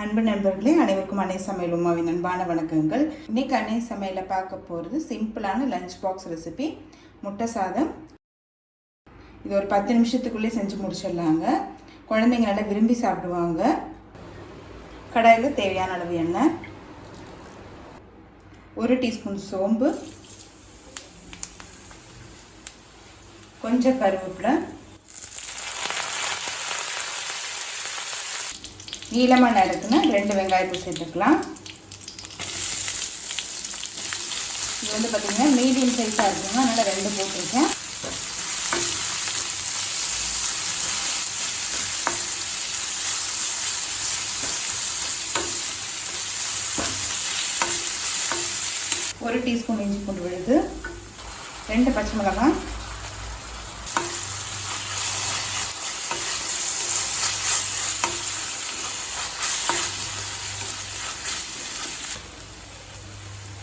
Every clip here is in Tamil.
அன்பு நண்பர்களே, அனைவருக்கும் அன்னை சமையல் உமாவின் அன்பான வணக்கங்கள். இன்னைக்கு அன்னை சமையலை பார்க்க போகிறது சிம்பிளான லஞ்ச் பாக்ஸ் ரெசிபி முட்டை சாதம். இது ஒரு 10 நிமிஷத்துக்குள்ளே செஞ்சு முடிச்சிடலாங்க. குழந்தைங்க நல்லா விரும்பி சாப்பிடுவாங்க. கடாயில் தேவையான அளவு எண்ணெய், 1 டீஸ்பூன் சோம்பு, கொஞ்சம் கருவேப்பிலை, நீளமாக நறுக்குன்னு 2 வெங்காயத்தை சேர்த்துக்கலாம். இது வந்து பார்த்திங்கன்னா மீடியம் சைஸாக இருக்குங்க, அதனால் 2 போட்டிருக்கேன். ஒரு டீஸ்பூன் இஞ்சி பூண்டு விழுது, 2 பச்சை மிளகாய்,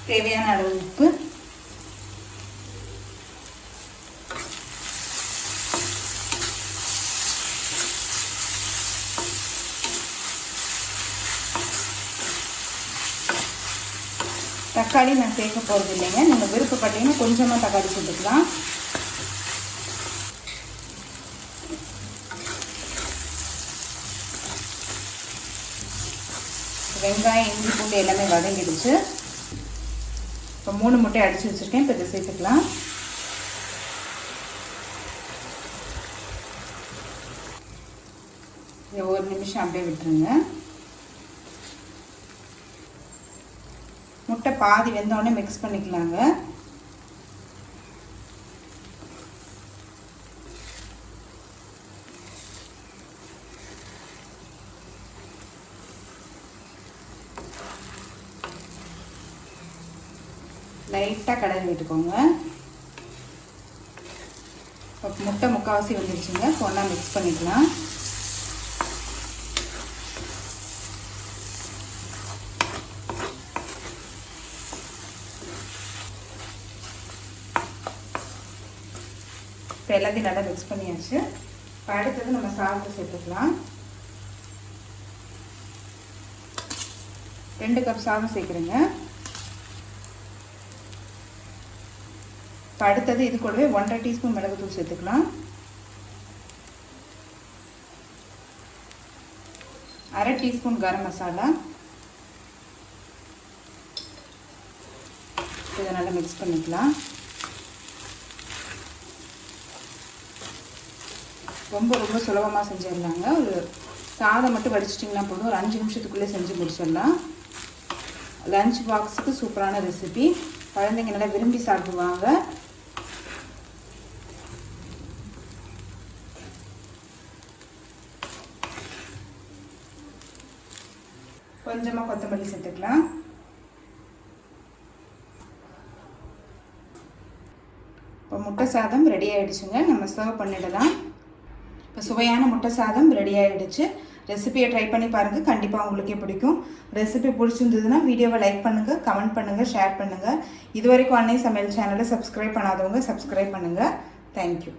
தேவையான அளவு உப்பு, தக்காளி நான் சேர்க்க போகிறது இல்லைங்க. நீங்கள் விருப்பப்பட்டீங்கன்னா கொஞ்சமாக தக்காளி சேர்த்துக்கலாம். வெங்காயம் இஞ்சி பூண்டு எல்லாமே வதங்கிடுச்சு. இப்போ 3 முட்டையை அடித்து வச்சுருக்கேன். இப்போ இதை சேர்த்துக்கலாம். இதை 1 நிமிஷம் அப்படியே விட்டுருங்க. முட்டை பாதி வெந்தோடனே மிக்ஸ் பண்ணிக்கலாங்க. லைட்டாக கலரி விட்டுக்கோங்க. இப்போ முட்டை முக்கால்வாசி வந்துடுச்சுங்க. இப்போ ஒன்றா மிக்ஸ் பண்ணிக்கலாம். இப்போ எல்லாத்தையும் நல்லா மிக்ஸ் பண்ணியாச்சு. இப்போ அடுத்தது நம்ம சாதத்தை சேர்த்துக்கலாம். 2 கப் சாதம் சேர்க்குறேங்க. இப்போ அடுத்தது இது கூடவே 1.5 டீஸ்பூன் மிளகுத்தூள் சேர்த்துக்கலாம். 1/2 டீஸ்பூன் கரம் மசாலா. இதை நல்லா மிக்ஸ் பண்ணிக்கலாம். ரொம்ப சுலபமாக செஞ்சிடலாங்க. ஒரு சாதம் மட்டும் வடிச்சிட்டிங்கன்னா போதும். ஒரு 5 நிமிஷத்துக்குள்ளே செஞ்சு முடிச்சிடலாம். லஞ்ச் பாக்ஸுக்கு சூப்பரான ரெசிபி. குழந்தைங்க நல்லா விரும்பி சாப்பிடுவாங்க. கொஞ்சமாக கொத்தமல்லி சேர்த்துக்கலாம். இப்போ முட்டை சாதம் ரெடி ஆகிடுச்சுங்க. நம்ம சர்வ் பண்ணிடலாம். இப்போ சுவையான முட்டை சாதம் ரெடி ஆகிடுச்சு. ரெசிபியை ட்ரை பண்ணி பாருங்கள். கண்டிப்பாக உங்களுக்கே பிடிக்கும். ரெசிபி பிடிச்சிருந்ததுன்னா வீடியோவை லைக் பண்ணுங்கள், கமெண்ட் பண்ணுங்கள், ஷேர் பண்ணுங்கள். இது வரைக்கும் அன்னை சமையல் சேனலை சப்ஸ்கிரைப் பண்ணாதவங்க சப்ஸ்கிரைப் பண்ணுங்கள். தேங்க்யூ.